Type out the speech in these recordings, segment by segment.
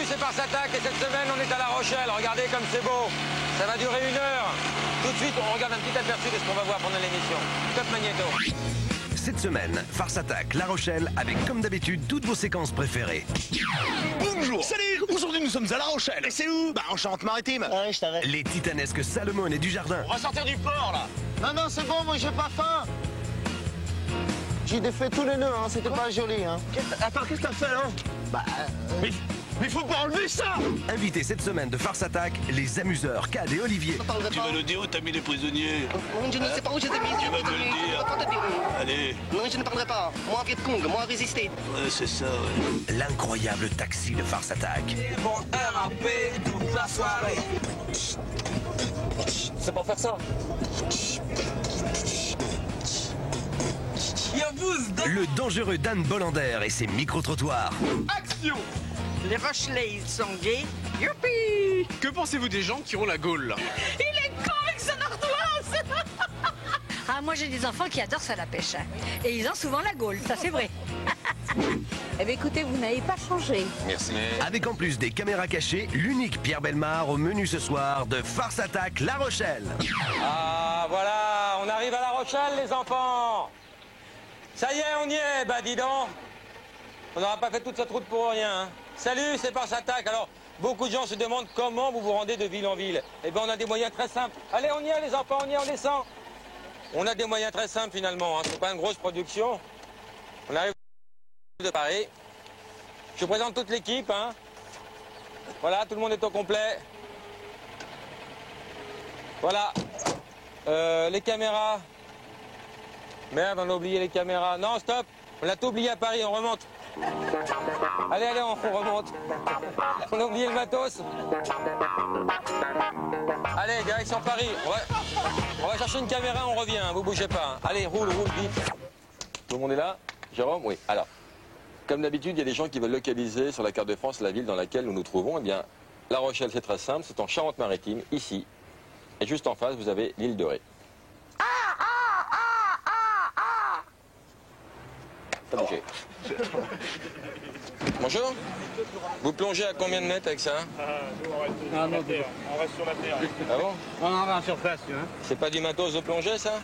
c'est Farce Attack et cette semaine on est à La Rochelle. Regardez comme c'est beau. Ça va durer 1 heure. Tout de suite, on regarde un petit aperçu de ce qu'on va voir pendant l'émission. Top Magnéto. Cette semaine, Farce Attack La Rochelle avec comme d'habitude toutes vos séquences préférées. Bonjour. Salut. Aujourd'hui nous sommes à La Rochelle. Et c'est où? Bah en Charente-Maritime. Ah oui, je savais. Les titanesques Salomon et Dujardin. On va sortir du port là. Non, non, c'est bon, moi j'ai pas faim. J'ai défait tous les nœuds, hein, c'était pas joli, hein. Attends, qu'est-ce que t'as fait là? Bah, Mais faut pas enlever ça. Invité cette semaine de Farce Attack, les amuseurs Cad et Olivier. Tu vas le dire où t'as mis les prisonniers? Je ne sais pas où j'ai mis. Tu vas me le dire. Allez. Non, je ne parlerai pas. Moi, Viet Cong, moi, résister. Ouais, c'est ça, ouais. L'incroyable taxi de Farce Attack. Bon, RAP toute la soirée. C'est pour faire ça. Le dangereux Dan Bolander et ses micro-trottoirs. Action! Les Rochelais, ils sont gays. Youpi! Que pensez-vous des gens qui ont la gaule là? Il est con avec son ardoise! Ah, moi j'ai des enfants qui adorent ça la pêche. Hein. Et ils ont souvent la gaule, ça c'est vrai. Eh bien écoutez, vous n'avez pas changé. Merci. Avec en plus des caméras cachées, l'unique Pierre Bellemare au menu ce soir de Farce Attack La Rochelle. Ah, voilà, on arrive à La Rochelle, les enfants. Ça y est, on y est. Bah, dis donc. On n'aura pas fait toute cette route pour rien. Hein. Salut, c'est Farce Attack. Alors, beaucoup de gens se demandent comment vous vous rendez de ville en ville. Eh bien, on a des moyens très simples. Allez, on y est, les enfants, on y est, on descend. On a des moyens très simples, finalement. Hein. C'est pas une grosse production. On arrive de Paris. Je présente toute l'équipe. Hein. Voilà, tout le monde est au complet. Voilà. Les caméras. Merde, on a oublié les caméras. Non, stop. On l'a tout oublié à Paris, on remonte. Allez, allez, on remonte. On a oublié le matos. Allez, direction Paris. On va chercher une caméra, on revient. Vous bougez pas. Hein. Allez, roule vite. Tout le monde est là? Jérôme? Oui. Alors, comme d'habitude, il y a des gens qui veulent localiser sur la carte de France la ville dans laquelle nous nous trouvons. Eh bien, La Rochelle, c'est très simple. C'est en Charente-Maritime, ici. Et juste en face, vous avez l'île de Ré. Pas bougé. Bonjour. Vous plongez à combien de mètres avec ça? On reste sur la terre. Ah bon? On va en surface, tu vois. C'est pas du matos de plongée, ça?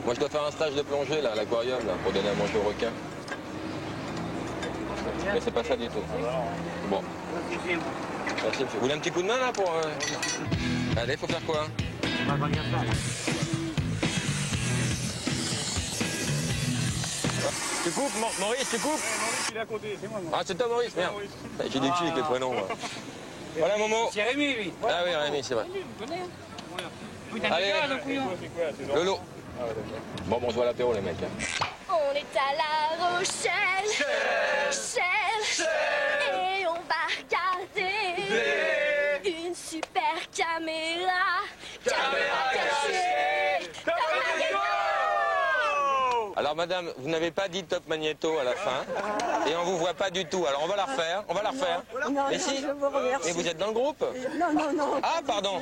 Moi, je dois faire un stage de plongée, là, à l'aquarium, là, pour donner à manger aux requins. Mais c'est pas ça du tout. Bon. Merci, monsieur. Vous voulez un petit coup de main, là, pour... Allez, faut faire quoi? Tu coupes, Maurice, tu coupes? Maurice, il est à côté, c'est moi. Ah, c'est toi, Maurice, merde. J'ai des culs avec les prénoms, moi. Voilà, Momo. C'est Rémi, lui. Ah oui, Rémi, c'est vrai. Allez, C'est quoi? Lolo. Bon, on se voit à l'apéro, les mecs. Hein. On est à La Rochelle, et on va regarder une super caméra cachée. Top Magnéto. Alors, madame, vous n'avez pas dit Top Magnéto à la fin, et on vous voit pas du tout. Alors, on va la refaire, Non, Mais si. je vous remercie. Et vous êtes dans le groupe? Non. Ah, pardon.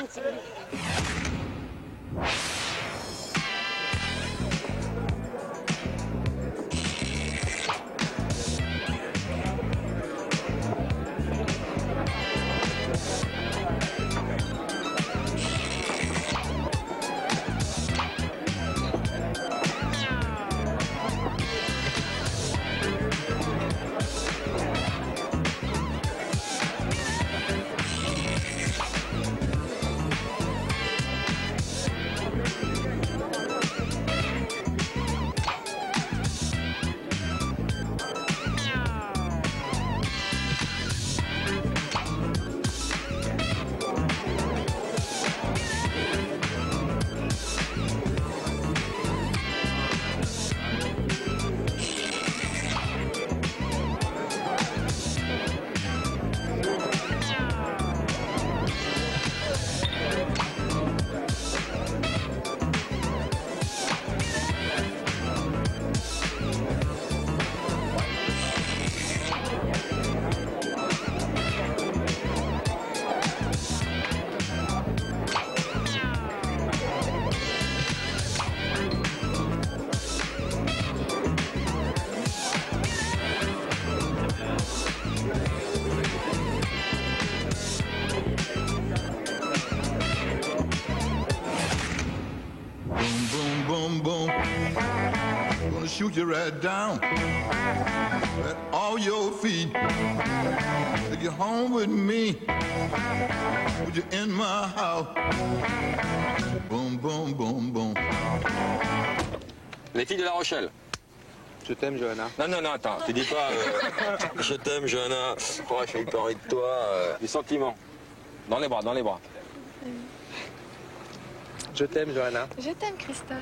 moved you right down at all your feet. Take you home with me. Would you in my house? Boom, boom, boom, boom. Les filles de La Rochelle. Je t'aime, Johanna. Non, non, non, attends, tu dis pas je t'aime, Johanna. Oh, j'ai eu envie de toi. Du sentiment. Dans les bras, dans les bras. Je t'aime, Johanna. Je t'aime, Christophe.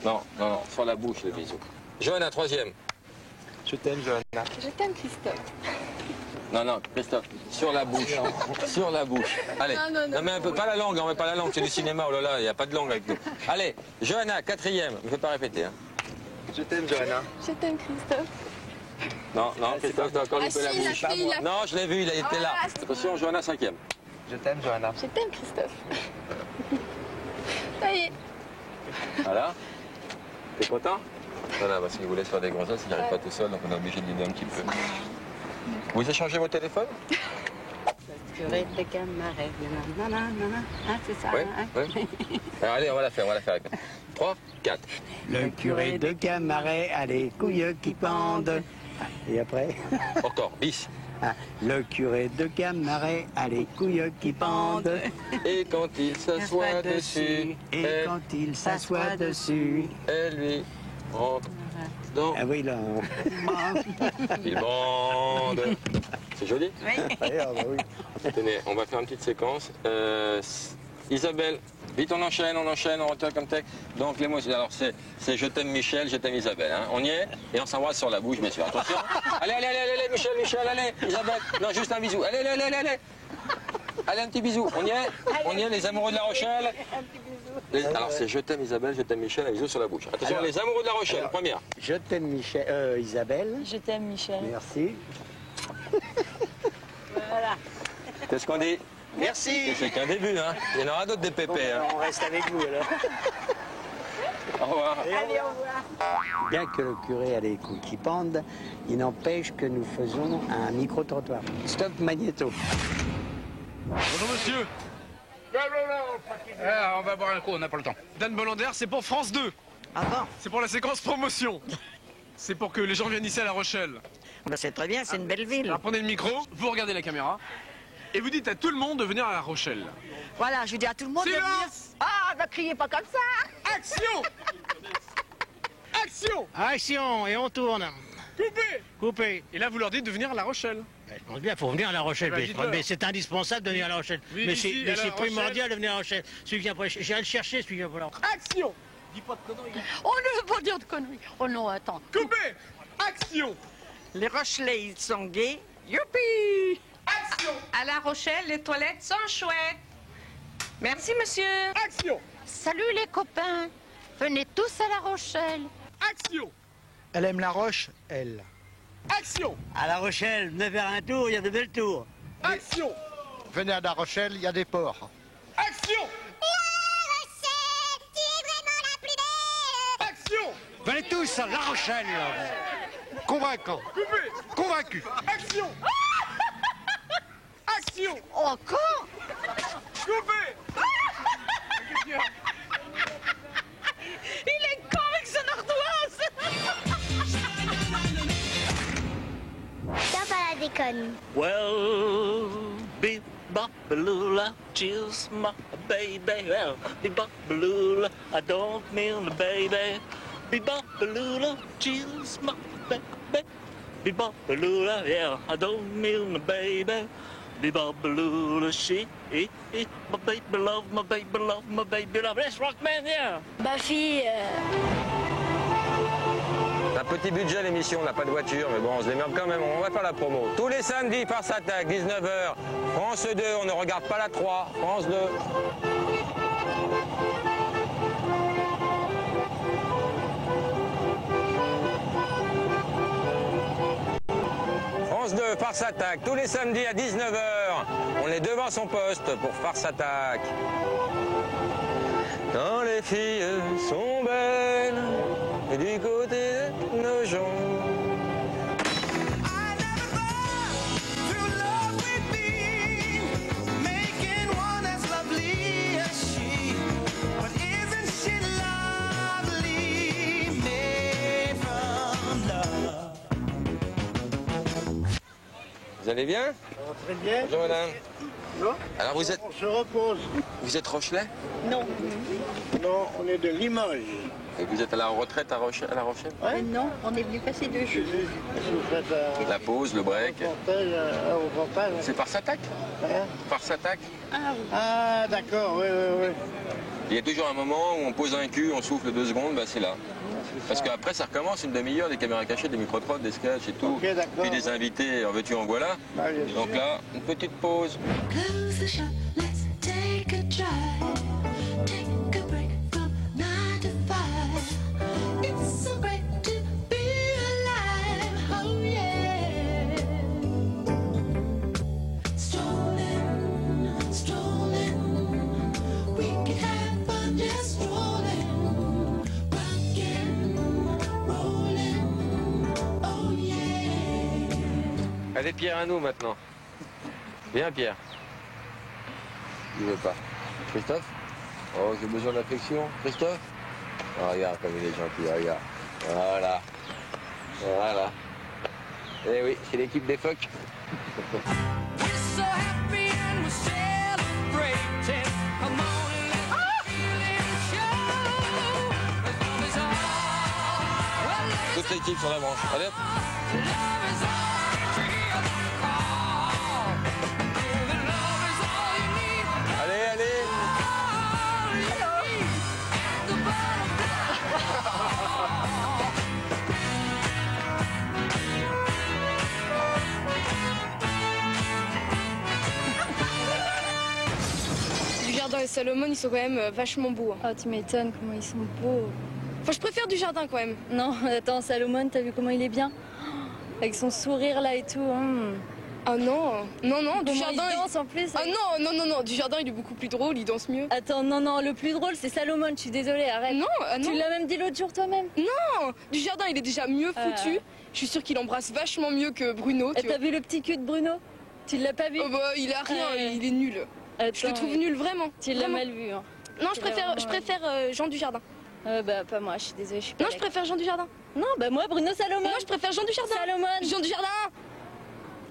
Non, non, non, sur la bouche, les bisous. Johanna, troisième. Je t'aime, Johanna. Je t'aime, Christophe. Non, non, Christophe, sur la bouche. Sur la bouche. Allez. Non, mais un peu, pas la langue, on met pas la langue, c'est du cinéma, oh là là, il n'y a pas de langue avec nous. Allez, Johanna, quatrième, ne fais pas répéter. Hein. Je t'aime, Johanna. Je t'aime, Christophe. Non, non, Christophe, t'as encore loupé la si, bouche. la fille, la- Non, je l'ai vu, il était là. Attention, Johanna, cinquième. Je t'aime, Johanna. Je t'aime, Christophe. Ça y est. Voilà. T'es content? Voilà, parce qu'il vous laisse faire des grosses, il n'arrive pas tout seul, donc on est obligé de l'aider un petit peu. Vous échangez vos téléphones? Curé de Camaret, nanana, hein, c'est ça. Oui, hein. oui. Alors, allez, on va la faire. 3, 4. Le curé de Camaret a les couilles qui pendent. Et après? Encore, bis. Ah, le curé de Camaret a les couilles qui pendent. Et quand il s'assoit dessus, Et quand il s'assoit dessus, elle lui rentre dans... Ah oui, là. Il bande. C'est joli? Oui. Ah bah oui. Tenez, on va faire une petite séquence. Isabelle, vite on enchaîne, on retient comme texte. Donc les mots, alors c'est je t'aime Michel, je t'aime Isabelle. Hein. On y est et on s'embrasse sur la bouche, bien sûr. Attention. Allez, allez, allez, allez, Michel, allez, Isabelle. Non, juste un bisou. Allez, allez, allez, allez. Allez, un petit bisou. On y est, les amoureux de La Rochelle. Alors c'est je t'aime Isabelle, je t'aime Michel, un bisou sur la bouche. Attention, Alors, les amoureux de La Rochelle, première. Je t'aime Michel, Isabelle. Je t'aime, Michel. Merci. Voilà. Qu'est-ce qu'on dit? Merci. C'est qu'un début, hein. Il y en aura d'autres des pépés. Hein. On reste avec vous alors. Au revoir. Allez, au revoir. Bien que le curé a les couilles qui pendent, il n'empêche que nous faisons un micro-trottoir. Stop magnéto. Bonjour monsieur. On va boire un coup, on n'a pas le temps. Dan Bolander, c'est pour France 2. Ah bon? C'est pour la séquence promotion. C'est pour que les gens viennent ici à La Rochelle. Bah, c'est très bien, c'est une belle ville. Alors prenez le micro, vous regardez la caméra, et vous dites à tout le monde de venir à La Rochelle. Voilà, je dis à tout le monde de venir. Silence! Ah, ne criez pas comme ça. Action! Action! Action, et on tourne. Coupez! Coupé. Et là, vous leur dites de venir à La Rochelle. Je pense bien, il faut venir à La Rochelle. Bah, dites-leur. Mais c'est indispensable de venir à La Rochelle. Oui, mais ici, c'est à La primordial Rochelle. de venir à La Rochelle. Celui qui vient après, j'irai le chercher, celui qui vient pour là. Action! Dis pas de conneries. On ne veut pas dire de conneries. Oh non, attends. Coupez! Action! Les Rochelais, ils sont gays. Youpi! Action! À La Rochelle, les toilettes sont chouettes. Merci, monsieur. Action! Salut les copains. Venez tous à La Rochelle. Action! Elle aime la roche, elle. Action! À La Rochelle, venez faire un tour, il y a de belles tours. Action! Venez à La Rochelle, il y a des ports. Action! Action! Venez tous à La Rochelle. Convaincant. Coupez! Convaincu. Action! Action! Encore? Coupez! Il est con avec son ardoise. Stop à la déconne. Well, bebop-a-lula, cheers my baby. Well, bebop-a-lula, I don't mean the baby. Bebop-a-lula, cheers my baby. Bebop-a-lula, yeah, I don't mean the baby. Bebop-a-lula, my baby love, my baby love, my baby love. Let's rock, man, yeah. Ma fille, Un petit budget l'émission, on n'a pas de voiture, mais bon, on se démerde quand même, on va faire la promo. Tous les samedis, Farce Attack, 19h. France 2, on ne regarde pas la 3. France 2. France 2, Farce Attack, tous les samedis à 19h. On est devant son poste pour Farce Attack. Quand les filles sont belles, et du côté de nos gens. Vous allez bien? Très bien. Bonjour madame. Non. Alors vous êtes... On se repose. Vous êtes Rochelais? Non. Non, on est de Limoges. Et vous êtes à la retraite à La Rochelle? Non, on est venu passer 2 jours. La pause, le break. C'est Farce Attack? Farce Attack? Ah, d'accord, oui. Il y a toujours un moment où on pose un cul, on souffle 2 secondes, bah c'est là. Parce qu'après ça recommence une demi-heure, des caméras cachées, des micro-trottoirs, des sketchs et tout. Ok, d'accord. Puis des invités, en veux-tu en voilà. Donc là, une petite pause. Allez Pierre, à nous maintenant. Viens Pierre. Il veut pas. Christophe? Oh, j'ai besoin d'affection. Christophe? Oh, regarde comme il est gentil, regarde. Voilà. Voilà. Eh oui, c'est l'équipe des phoques. Toute l'équipe sur la branche. Allez hop. Dujardin et Salomon, ils sont quand même vachement beaux. Oh, tu m'étonnes comment ils sont beaux. Enfin, je préfère Dujardin quand même. Non, attends, Salomon, t'as vu comment il est bien? Avec son sourire là et tout. Ah non, Dujardin. Il danse en plus. Ah non, Dujardin il est beaucoup plus drôle, il danse mieux. Attends, non, le plus drôle c'est Salomon, je suis désolée, arrête. Non. Tu l'as même dit l'autre jour toi-même. Non, Dujardin il est déjà mieux foutu. Je suis sûre qu'il embrasse vachement mieux que Bruno. Et t'as vu le petit cul de Bruno? Tu l'as pas vu? Oh bah il a rien, il est nul. Attends, je le trouve nul vraiment. Tu l'as mal vu. Hein. Non, je préfère Jean Dujardin. Bah pas moi, je suis désolée, je suis pas. Non, je préfère Jean Dujardin. Non, bah moi Bruno Salomon. Moi je préfère Jean Dujardin. Salomon. Jean Dujardin.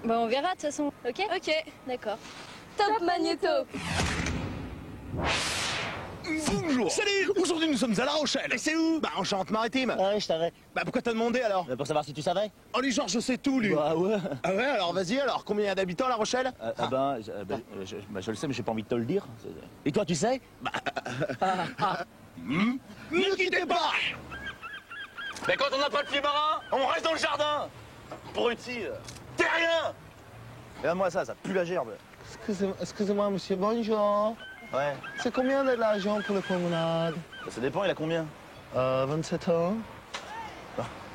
Bah on verra de toute façon. Ok. D'accord. Top Magnéto. Bonjour. Salut. Aujourd'hui nous sommes à La Rochelle. Et c'est où? Bah en Charente-Maritime. Ah oui, je savais. Bah pourquoi t'as demandé alors? Pour savoir si tu savais. Oh lui Georges sait tout lui. Bah ouais. Ah ouais, alors vas-y, alors combien il y a d'habitants à La Rochelle? Je le sais mais j'ai pas envie de te le dire. Et toi tu sais? Ne quittez pas. Mais quand on n'a pas de pied marin, on reste dans le jardin. Abruti. T'es rien. Regarde-moi ça pue la gerbe. Excusez-moi, monsieur, bonjour. Ouais. C'est combien de l'argent pour la promenade? Ça dépend, il a combien? 27 ans.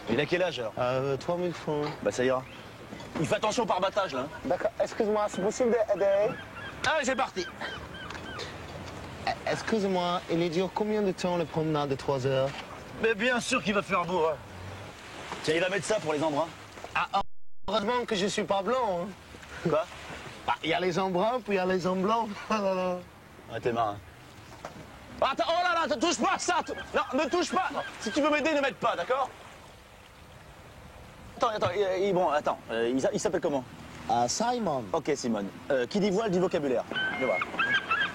Il a quel âge alors? 3000 francs. Bah ça ira. Il fait attention par battage là. D'accord, excuse-moi, c'est possible d'aider? Allez, c'est parti. Excusez-moi, il dure combien de temps la promenade de 3 heures? Mais bien sûr qu'il va faire beau. Hein. Tiens, il va mettre ça pour les embruns. Ah, heureusement que je suis pas blanc. Hein. Quoi? Bah, il y a les embruns, puis il y a les hommes blancs. Ouais, t'es marin. Attends, oh là là, touche pas ça. Non, ne touche pas. Si tu veux m'aider, ne m'aide pas, d'accord? Attends, il s'appelle comment? Simon. Ok, Simone. Qui dit voile dit vocabulaire. Je vois.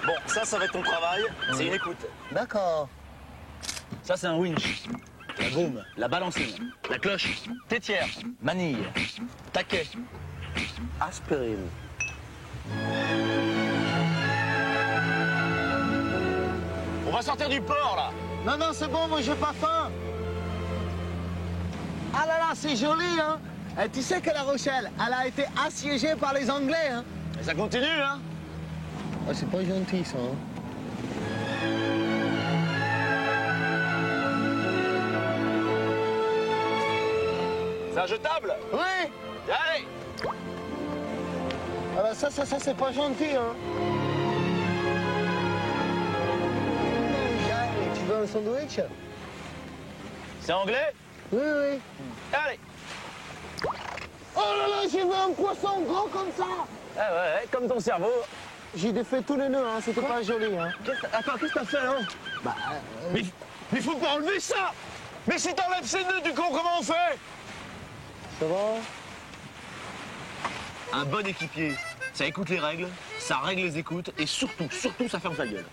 Bon, ça va être ton travail. C'est une écoute. D'accord. Ça, c'est un winch. La gomme, la balancine, la cloche, tétière, manille, taquet, aspirine. On va sortir du port, là. Non, c'est bon, moi, j'ai pas faim. Ah là là, c'est joli, hein. Et tu sais que La Rochelle, elle a été assiégée par les Anglais, hein. Et ça continue, hein. Ah, c'est pas gentil, ça, hein. C'est un jetable? Oui. Allez. Alors ça, c'est pas gentil, hein. Tu veux un sandwich? C'est anglais? Oui. Allez. Oh là là, j'ai vu un poisson gros comme ça. Ah ouais, comme ton cerveau. J'ai défait tous les nœuds, hein. C'était pas joli, hein. Attends, qu'est-ce que t'as fait, là? Bah, Mais faut pas enlever ça. Mais si t'enlèves ces nœuds, du coup, comment on fait? Ça va? Un bon équipier, ça écoute les règles, ça règle les écoutes et surtout, ça ferme sa gueule.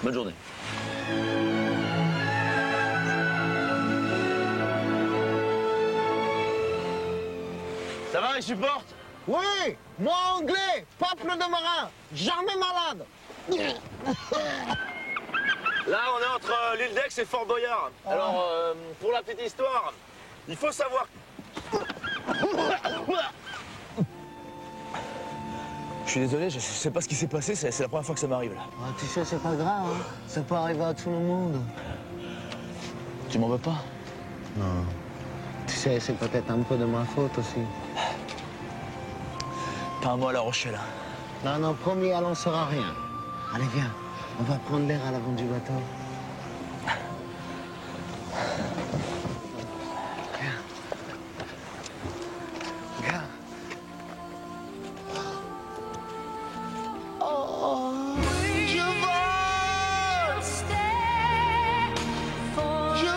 Bonne journée. Ça va, ils supportent? Oui, moi anglais, peuple de marins, jamais malade. Là, on est entre l'île d'Aix et Fort Boyard. Alors, pour la petite histoire, il faut savoir... Je suis désolé, je sais pas ce qui s'est passé, c'est la première fois que ça m'arrive là. Ah, tu sais, c'est pas grave, hein. Ça peut arriver à tout le monde. Tu m'en veux pas? Non. Tu sais, c'est peut-être un peu de ma faute aussi. Pas un mot à La Rochelle. Non, non, promis, elle n'en saura rien. Allez, viens, on va prendre l'air à l'avant du bateau. Viens. Viens. Oh, je vole. Je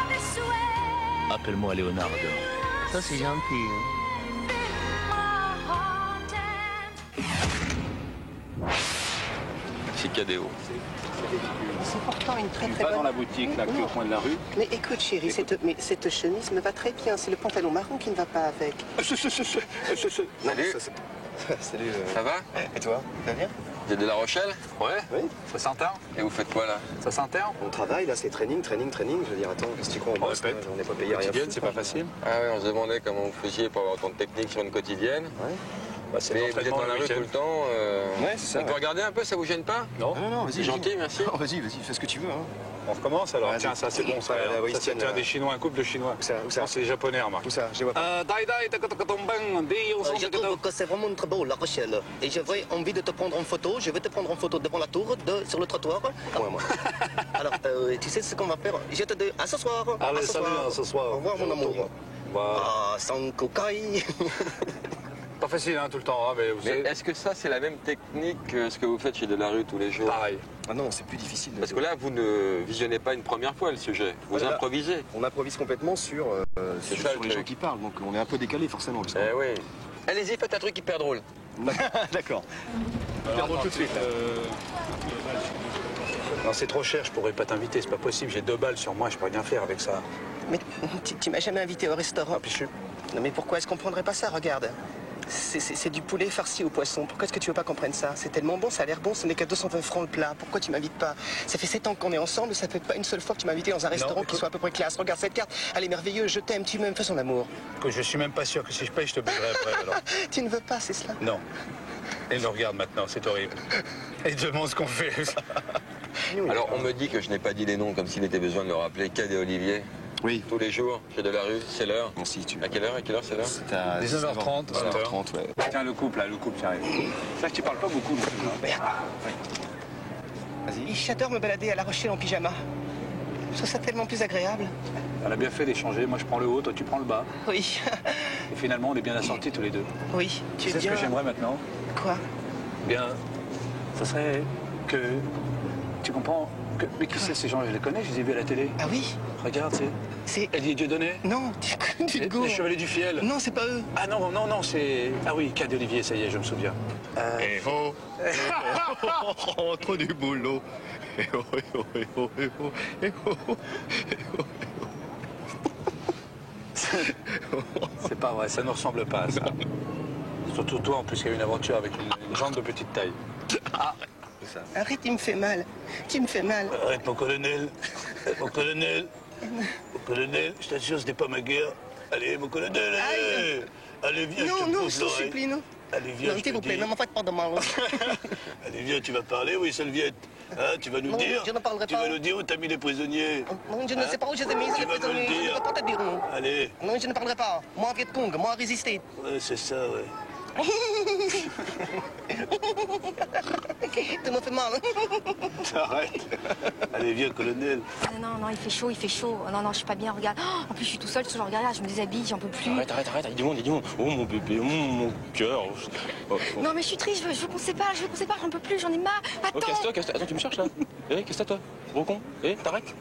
vole. Appelle-moi Leonardo. Ça, c'est gentil, hein. Cadéo. C'est pourtant une très Tu très vas bonne... dans la boutique, là, au coin de la rue. Mais écoute chérie, cette chemise me va très bien. C'est le pantalon marron qui ne va pas avec. Salut. Salut. Ça va? Et toi? Ça va bien? Vous êtes de La Rochelle? Ouais. Oui. 60 ans. Et vous faites quoi là? 60 ans. On travaille, là, c'est training. Je veux dire, attends, qu'est-ce que tu crois? On répète. On n'est pas payé rien. Quotidienne, c'est pas facile. Ah ouais, on se demandait comment vous faisiez pour avoir autant de technique sur une quotidienne. Ouais. Bah, mais vous êtes dans la rue tout le temps. Ouais, c'est ça. On peut regarder un peu, ça vous gêne pas? Non, vas-y. C'est gentil, merci. Oh, vas-y, fais ce que tu veux. Hein. On recommence alors. Tiens, ça c'est bon, ça. Ça c'est des Chinois, un couple de Chinois. Où ça? Non, c'est des Japonais, remarque. Où ça? Je vois pas. Je trouve que c'est vraiment très beau, La Rochelle. Et j'avais envie de te prendre en photo. Je vais te prendre en photo devant la tour, sur le trottoir. Moi. Alors, tu sais ce qu'on va faire? Je te dis à ce soir. Allez, à ce salut, soir. à ce soir. Au revoir, mon amour. Voilà. Ah, sans cocaïne. Pas facile, hein, tout le temps. Hein, mais vous savez... est-ce que ça, c'est la même technique que ce que vous faites chez Delarue tous les jours? Pareil. Ah non, c'est plus difficile. Parce que là, vous ne visionnez pas une première fois le sujet. Vous improvisez. On improvise complètement sur les gens qui parlent, donc on est un peu décalé forcément. Eh oui. Allez-y, faites un truc hyper drôle. D'accord. Hyper drôle tout de suite. Non, c'est trop cher, je pourrais pas t'inviter, c'est pas possible. J'ai 2 balles sur moi, je peux rien faire avec ça. Mais tu m'as jamais invité au restaurant. Pichu. Non, mais pourquoi est-ce qu'on prendrait pas ça? Regarde. C'est du poulet farci au poisson. Pourquoi est-ce que tu veux pas qu'on prenne ça? C'est tellement bon, ça a l'air bon, ce n'est qu'à 220 francs le plat. Pourquoi tu m'invites pas? Ça fait 7 ans qu'on est ensemble, ça fait pas une seule fois que tu m'as invité dans un restaurant qui soit à peu près classe. Regarde cette carte, elle est merveilleuse, je t'aime, tu m'aimes, fais son amour. Que je suis même pas sûr que si je paye, je te baiserai après alors. Tu ne veux pas, c'est cela? Non. Et nous regarde maintenant, c'est horrible. Et demande ce qu'on fait. Alors, on me dit que je n'ai pas dit les noms comme s'il était besoin de le rappeler. Cadet Olivier. Oui. Tous les jours, chez Delarue, c'est l'heure. Merci, tu À quelle heure c'est l'heure? C'est à 19h30. 19h30, ouais. Tiens, le couple, qui arrive. C'est vrai que tu parles pas beaucoup. Merde. Vas-y. J'adore me balader à La Rochelle en pyjama. Je trouve ça tellement plus agréable. On a bien fait d'échanger. Moi, je prends le haut, toi, tu prends le bas. Oui. Et finalement, on est bien assortis tous les deux. Oui, Tu sais ce que j'aimerais maintenant? Quoi? Bien, ça serait que... Tu comprends que... Mais qui c'est ces gens? Je les connais, je les ai vus à la télé. Ah oui? Regarde, c'est... Eddie et Dieudonné? Non, tu te gourres. Les Chevaliers du Fiel? Non, c'est pas eux. Ah non, c'est... Ah oui, Cadet Olivier, ça y est, je me souviens. Eh oh, entre du boulot. Eh oh, eh oh, eh oh, eh oh, eh oh, eh oh. C'est pas vrai, ça ne ressemble pas à ça. Surtout toi, en plus, qui a eu une aventure avec une jambe de petite taille. Ah. Arrête, il me fait mal. Tu me fais mal. Arrête, mon colonel. Mon colonel. Mon colonel, je t'assure, ce n'est pas ma guerre. Allez, mon colonel, allez. Allez, viens, non, je te non, pose je te l'oreille. supplie, non. Allez, viens, non, s'il vous plaît, ne m'en faites pas de mal. Allez, viens, tu vas parler, oui, Salviette. Hein, tu vas nous dire. Je ne parlerai tu pas. vas nous dire où t'as mis les prisonniers. Non, je ne sais pas où je les ai mis, les prisonniers. Je ne peux pas te dire. Allez. Non, je ne parlerai pas. Moi, Viet Cong, moi, résister. Ouais, c'est ça, ouais. Tu me fais mal. Arrête. Allez, viens, colonel. Non, il fait chaud. Non, je suis pas bien, regarde. Oh, en plus, je suis tout seul, je regarde, je me déshabille, j'en peux plus. Arrête, il y a du monde. Oh, mon bébé, mon cœur. Non, mais je suis triste, je veux qu'on se sépare, j'en peux plus, j'en ai marre. Attends. Oh, casse-toi. Attends, tu me cherches, là? Qu'est-ce que t'as, toi? Gros con? T'arrêtes?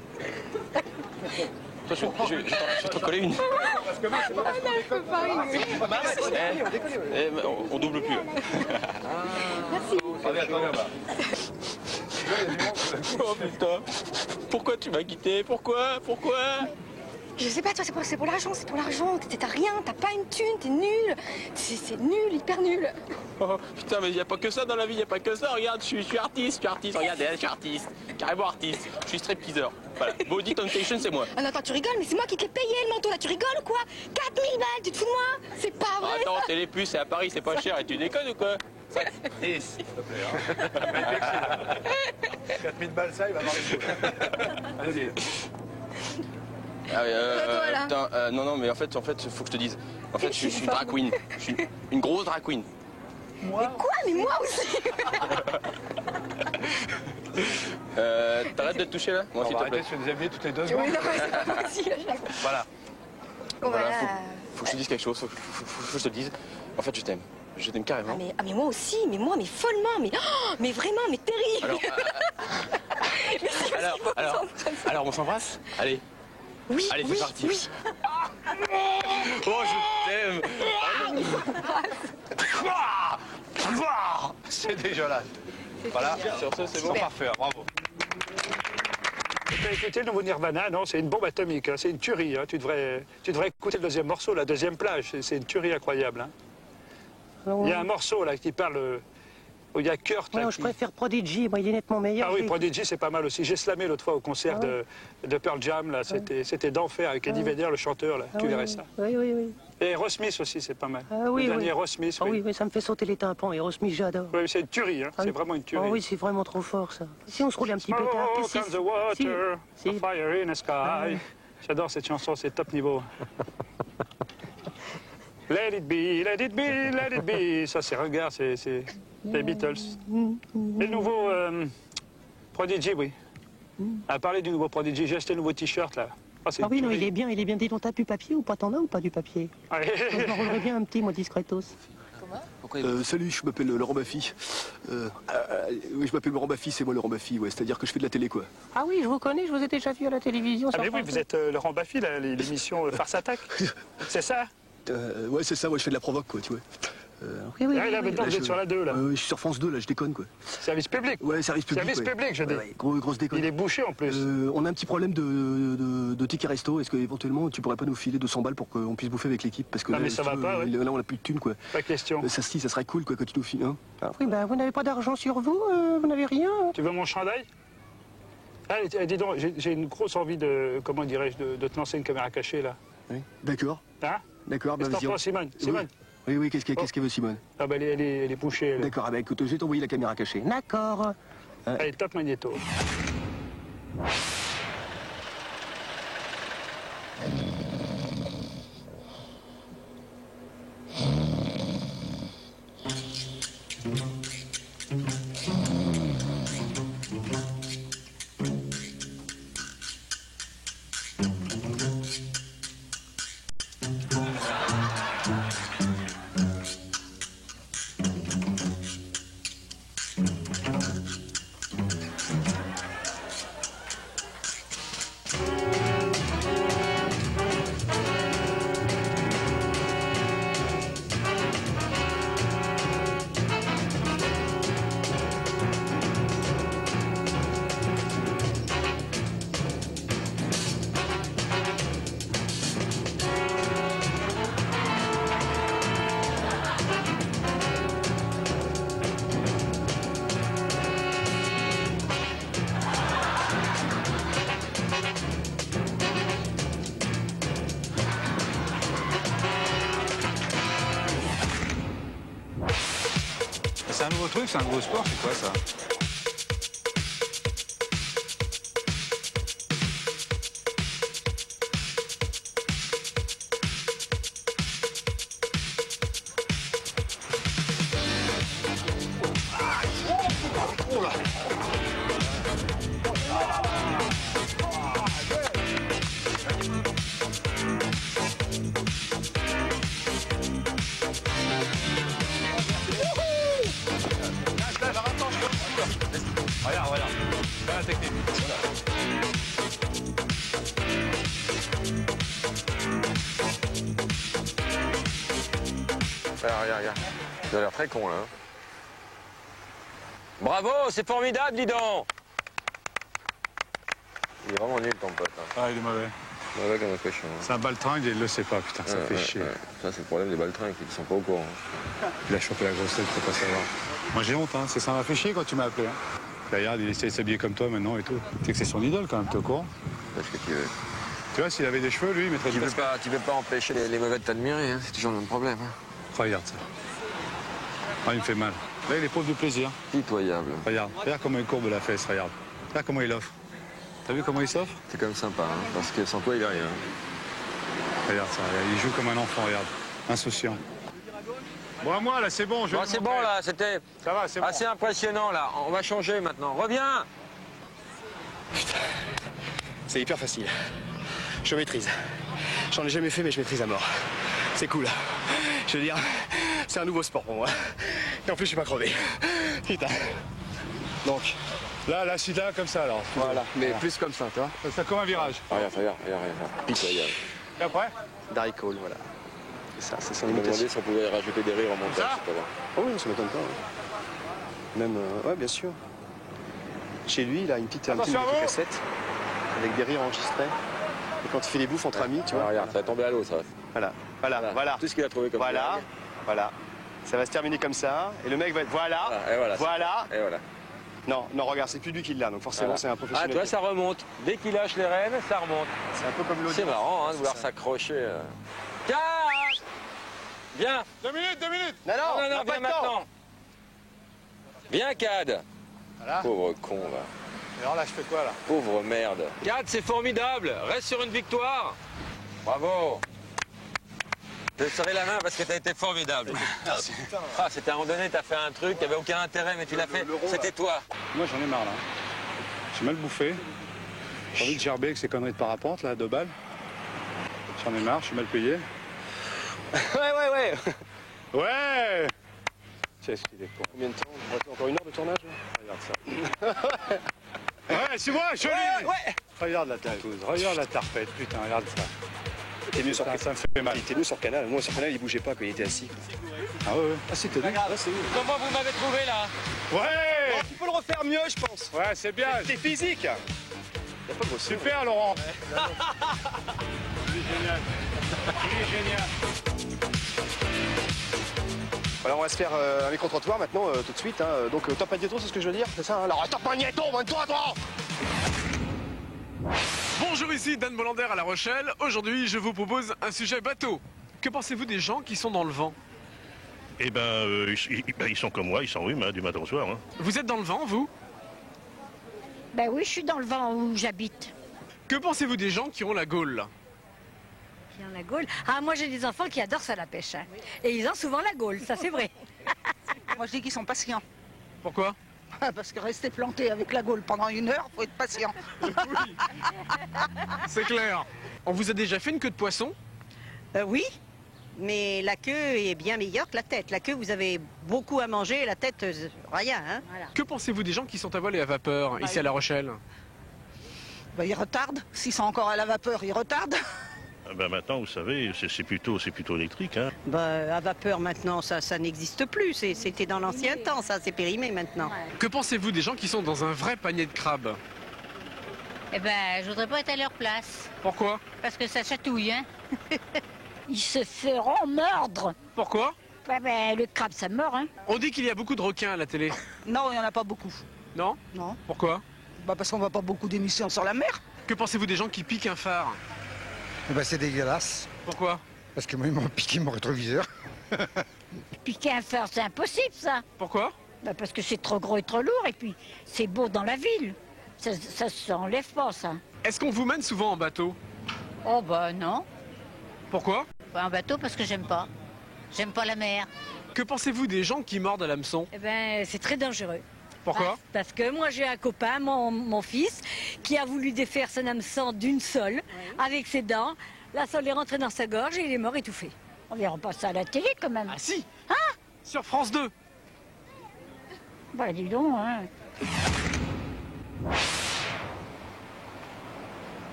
Toi, je vais te recoller une. Parce que moi, c'est pas je peux pas rigoler. On double plus. Merci. Oh putain. Pourquoi tu m'as quitté? Pourquoi? Je sais pas, toi, c'est pour l'argent, T'as rien, t'as pas une thune, t'es nul. C'est nul, hyper nul. Oh putain, mais y a pas que ça dans la vie, y a pas que ça. Regarde, je suis artiste. Regarde, je suis artiste. Carrément artiste. Je suis stripteaseur. Voilà. Body Temptation, c'est moi. Ah non, attends, tu rigoles, mais c'est moi qui te l'ai payé le manteau là, tu rigoles ou quoi? 4000 balles, tu te fous de moi? C'est pas vrai. Attends, c'est les puces, c'est à Paris, c'est pas cher. Et tu déconnes ou quoi? 10, s'il te plaît. Hein. 4000 balles, ça, il va avoir les coups. Allez-y. Putain, non, mais en fait, faut que je te dise. En fait, je suis une drag queen. Je suis une grosse drag queen. Moi? Mais quoi? Mais moi aussi. T'arrêtes de te toucher là? Moi, s'il te plaît. Je vais des toutes les 2 secondes. Oui, non, c'est pas possible. Voilà. Bon, voilà, faut que je te dise quelque chose. Faut que je te dise. En fait, je t'aime. Je t'aime carrément. Mais moi aussi, mais follement, mais vraiment, mais terrible. Alors, on s'embrasse? Allez. Oui. Allez, c'est parti. Oui. Oh, je t'aime. C'est dégueulasse. Voilà. Sur ce, c'est bon. Parfait, bravo. Tu as écouté le nouveau Nirvana? Non, c'est une bombe atomique, hein. C'est une tuerie. Hein. Tu devrais écouter le deuxième morceau, la deuxième plage. C'est une tuerie incroyable. Hein. Il y a un morceau là qui parle où il y a Kurt. Là, je préfère Prodigy, moi il est nettement meilleur. Ah oui, Prodigy c'est pas mal aussi. J'ai slamé l'autre fois au concert de Pearl Jam, là. C'était d'enfer avec Eddie Vedder, le chanteur, là. Tu verrais ça. Oui. Et Aerosmith aussi, c'est pas mal. Le dernier Aerosmith. Oui, ça me fait sauter les tympans. Aerosmith, j'adore. Oui, c'est une tuerie, hein. C'est vraiment une tuerie. Oh oui, c'est vraiment trop fort ça. Si on se roule un petit peu tard. Smoke on the water, a fire in the sky. J'adore cette chanson, c'est top niveau. Let it be, let it be, let it be. Ça, c'est, regarde, c'est les Beatles. Et le nouveau Prodigy, oui. À parler du nouveau Prodigy, j'ai acheté le nouveau t-shirt, là. Ah oui, non, il est bien. Dis donc, t'as du papier ou pas? T'en as ou pas du papier? Je m'en roulerais bien un petit, moi, discretos. Salut, je m'appelle Laurent Baffy. Oui, je m'appelle Laurent Baffy, c'est moi Laurent Baffy, ouais. C'est-à-dire que je fais de la télé, quoi. Ah oui, je vous connais, je vous ai déjà vu à la télévision. Ah mais oui, vous êtes Laurent Baffy, l'émission Farce Attack. C'est ça? Ouais, c'est ça, moi je fais de la provoque, quoi, tu vois. Oui, là, maintenant, vous êtes sur la 2, là. Je suis sur France 2, là, je déconne, quoi. Service public? Ouais, service public. Service public, je dis. Grosse déconne. Il est bouché, en plus. On a un petit problème de ticket resto. Est-ce que éventuellement tu pourrais pas nous filer 200 balles pour qu'on puisse bouffer avec l'équipe? Parce que mais ça va pas, là, on a plus de thunes, quoi. Pas question. Ça serait cool, quoi, que tu nous files, hein. Oui, ben, vous n'avez pas d'argent sur vous? Vous n'avez rien? Tu veux mon chandail? Ah, dis donc, j'ai une grosse envie de, comment dirais-je, de te lancer une caméra cachée, là. Oui, d'accord. Hein? D'accord, bah vas-y. Simone. Oui, qu'est-ce qu'elle veut, Simone? Ah bah elle est bouchée. D'accord, bah écoute, je vais t'envoyer la caméra cachée. D'accord. Allez, top magnéto. C'est un nouveau truc, c'est un nouveau sport, c'est quoi ça? Regarde. Tu as l'air très con, là. Hein. Bravo, c'est formidable, dis donc. Il est vraiment nul, ton pote. Hein. Ah, il est mauvais. Mauvais comme un cochon. Hein. C'est un baltringue et il le sait pas, putain, ça fait chier. Ça, c'est le problème des baltringues, ils sont pas au courant. Il a chopé la grosse tête, faut pas savoir. Moi, j'ai honte, hein. Ça m'a fait chier quand tu m'as appelé. Hein. Regarde, il essaie de s'habiller comme toi maintenant et tout. Tu sais que c'est son idole quand même, t'es au courant? Parce que tu veux. Tu vois, s'il avait des cheveux, lui, il mettrait Tu peux pas empêcher les mauvais de t'admirer, hein. C'est toujours le même problème. Hein. Regarde ça. Ah, il me fait mal. Là, il éprouve du plaisir. Pitoyable. Regarde comment il courbe la fesse, regarde. Regarde comment il offre. T'as vu comment il s'offre? C'est quand même sympa, hein, parce que sans toi, il a rien. Regarde ça, il joue comme un enfant, regarde. Insouciant. Bon, à moi, là, c'est bon. Bon, c'est bon, là, c'était assez impressionnant, là. On va changer maintenant. Reviens! Putain, c'est hyper facile. Je maîtrise. J'en ai jamais fait, mais je maîtrise à mort. C'est cool. Je veux dire, c'est un nouveau sport pour moi. Et en plus, je suis pas crevé. Putain. Donc, là, si là, comme ça, alors. Voilà, mais plus comme ça, tu vois. C'est comme un virage. Regarde. Pitoyable. Et après? Darry Cole, voilà. C'est ça, c'est son Je me imitation. demandais si on pouvait rajouter des rires en montage, c'est pas vrai. Oh oui, ça m'étonne pas. Ouais. Même, ouais, bien sûr. Chez lui, il a une petite cassette avec des rires enregistrés. Et quand il fait des bouffes entre amis, tu vois. Regarde, ça va tomber à l'eau, ça. Voilà. Tout ce qu'il a trouvé comme ça. Voilà. Ça va se terminer comme ça. Et le mec va être voilà. Et voilà. Non, regarde, c'est plus lui qui l'a, donc forcément c'est un professionnel. Ah, tu vois, ça remonte. Dès qu'il lâche les rênes, ça remonte. C'est un peu comme l'audio. C'est marrant, hein, de vouloir s'accrocher. Tiens! Viens! 2 minutes! Non, viens maintenant! Viens, Cad! Voilà. Pauvre con, va. Et alors là, je fais quoi, là? Pauvre merde. Cad, c'est formidable! Reste sur une victoire! Bravo! Je te serrer la main parce que t'as été formidable. Merci. Ah, c'était à un moment donné, t'as fait un truc qui avait aucun intérêt, mais tu l'as fait. C'était toi. Moi, j'en ai marre, là. J'ai mal bouffé. J'ai envie de gerber avec ces conneries de parapente, là, 2 balles. J'en ai marre, je suis mal payé. Ouais. Ouais! Qu'est-ce qu'il est con. Combien de temps? Encore 1 heure de tournage là? Regarde ça. Ouais, c'est moi, joli! Ouais. Regarde la tatouze, regarde la tarpette, putain, regarde ça. T'es mieux sur ça me fait mal. Il était mieux sur Canal. Moi, sur Canal, il bougeait pas quand il était assis. Ah ouais. Ah, c'était bien. Comment vous m'avez trouvé, là? Ouais! Tu peux le refaire mieux, je pense. Ouais, c'est bien. T'es physique. Y a pas de super, Laurent. Il est génial. Alors on va se faire un micro-trottoir maintenant, tout de suite. Hein. Donc top magnéto, c'est ce que je veux dire, c'est ça hein. Alors top magnéto, toi Bonjour, ici Dan Bolander à La Rochelle. Aujourd'hui, je vous propose un sujet bateau. Que pensez-vous des gens qui sont dans le vent? Eh ben, ils sont comme moi, ils sont du matin au soir. Hein. Vous êtes dans le vent, vous? Ben oui, je suis dans le vent où j'habite. Que pensez-vous des gens qui ont la Gaule, là? Qui ont la Gaule? Ah, moi j'ai des enfants qui adorent ça, la pêche. Hein. Et ils ont souvent la Gaule, ça c'est vrai. Moi, je dis qu'ils sont patients. Pourquoi? Parce que rester planté avec la Gaule pendant 1 heure, faut être patient. Oui, c'est clair. On vous a déjà fait une queue de poisson? Oui, mais la queue est bien meilleure que la tête. La queue, vous avez beaucoup à manger, la tête, rien. Hein. Voilà. Que pensez-vous des gens qui sont à voile et à vapeur, ici à La Rochelle? Ils retardent. S'ils sont encore à la vapeur, ils retardent. Ben maintenant, vous savez, c'est plutôt électrique. Hein. À vapeur, maintenant, ça n'existe plus. C'était dans l'ancien temps, ça, c'est périmé maintenant. Que pensez-vous des gens qui sont dans un vrai panier de crabes? Eh ben, je voudrais pas être à leur place. Pourquoi? Parce que ça chatouille, hein. Ils se feront mordre. Pourquoi? Ben, le crabe, ça mord, hein. On dit qu'il y a beaucoup de requins à la télé. Non, il n'y en a pas beaucoup. Non? Non. Pourquoi? Parce qu'on voit pas beaucoup d'émissions sur la mer. Que pensez-vous des gens qui piquent un phare? C'est dégueulasse. Pourquoi? Parce que moi, ils m'ont piqué mon rétroviseur. Piquer un phare, c'est impossible, ça. Pourquoi? Parce que c'est trop gros et trop lourd, et puis c'est beau dans la ville. Ça s'enlève pas, ça. Est-ce qu'on vous mène souvent en bateau? Oh, non. Pourquoi? En bateau, parce que j'aime pas. J'aime pas la mer. Que pensez-vous des gens qui mordent à l'hameçon? Eh ben, c'est très dangereux. Pourquoi? Parce que moi, j'ai un copain, mon fils, qui a voulu défaire son hameçon d'une seule, avec ses dents. La sole est rentrée dans sa gorge et il est mort étouffé. On verra pas ça à la télé, quand même. Ah si! Hein? Sur France 2. Bah, dis donc, hein.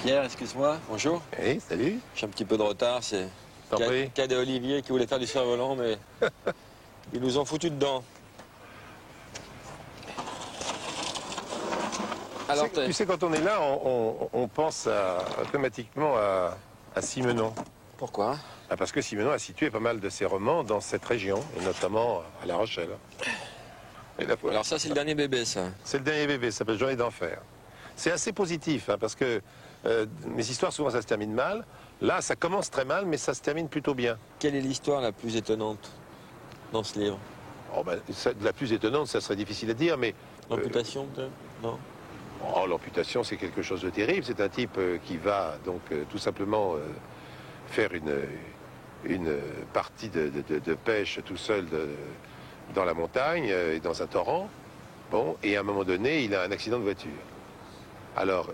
Pierre, excuse-moi, bonjour. Hey, salut. J'ai un petit peu de retard, c'est T'en prie. Cadet Olivier qui voulait faire du cerf-volant, mais ils nous ont foutu dedans. Alors, tu sais, quand on est là, on pense automatiquement à Simenon. Pourquoi? Parce que Simenon a situé pas mal de ses romans dans cette région, et notamment à La Rochelle. Alors ça, c'est le dernier bébé, ça. C'est le dernier bébé, ça s'appelle Journée d'enfer. C'est assez positif, hein, parce que mes histoires, souvent, ça se termine mal. Là, ça commence très mal, mais ça se termine plutôt bien. Quelle est l'histoire la plus étonnante dans ce livre? La plus étonnante, ça serait difficile à dire, mais... L'amputation, peut-être? Non. Oh, l'amputation, c'est quelque chose de terrible. C'est un type qui va donc tout simplement faire une partie de pêche tout seul dans la montagne et dans un torrent. Bon, et à un moment donné, il a un accident de voiture. Alors,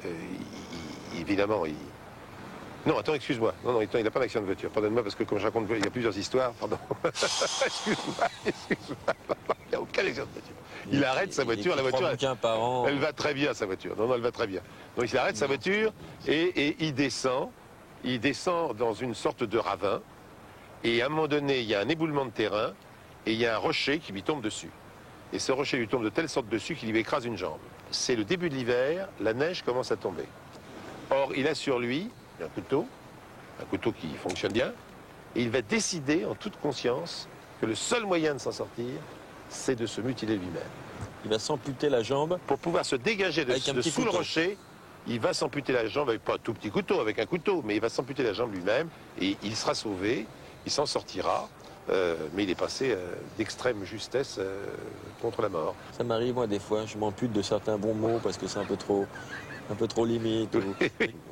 évidemment, Non, attends, excuse-moi. Non, il n'a pas d'accident de voiture. Pardonne-moi, parce que comme je raconte, il y a plusieurs histoires. Pardon. Excuse-moi. Il n'y a aucun accident de voiture. Il arrête sa voiture, la voiture, elle va très bien, sa voiture. Non, elle va très bien. Donc il arrête sa voiture et il descend dans une sorte de ravin. Et à un moment donné, il y a un éboulement de terrain et il y a un rocher qui lui tombe dessus. Et ce rocher lui tombe de telle sorte dessus qu'il lui écrase une jambe. C'est le début de l'hiver, la neige commence à tomber. Or, il a sur lui un couteau qui fonctionne bien, et il va décider en toute conscience que le seul moyen de s'en sortir, c'est de se mutiler lui-même. Il va s'amputer la jambe. Pour pouvoir se dégager de sous le rocher, il va s'amputer la jambe avec pas un tout petit couteau, avec un couteau, mais il va s'amputer la jambe lui-même et il sera sauvé, il s'en sortira, mais il est passé d'extrême justesse contre la mort. Ça m'arrive, moi, des fois, je m'ampute de certains bons mots parce que c'est un peu trop limite.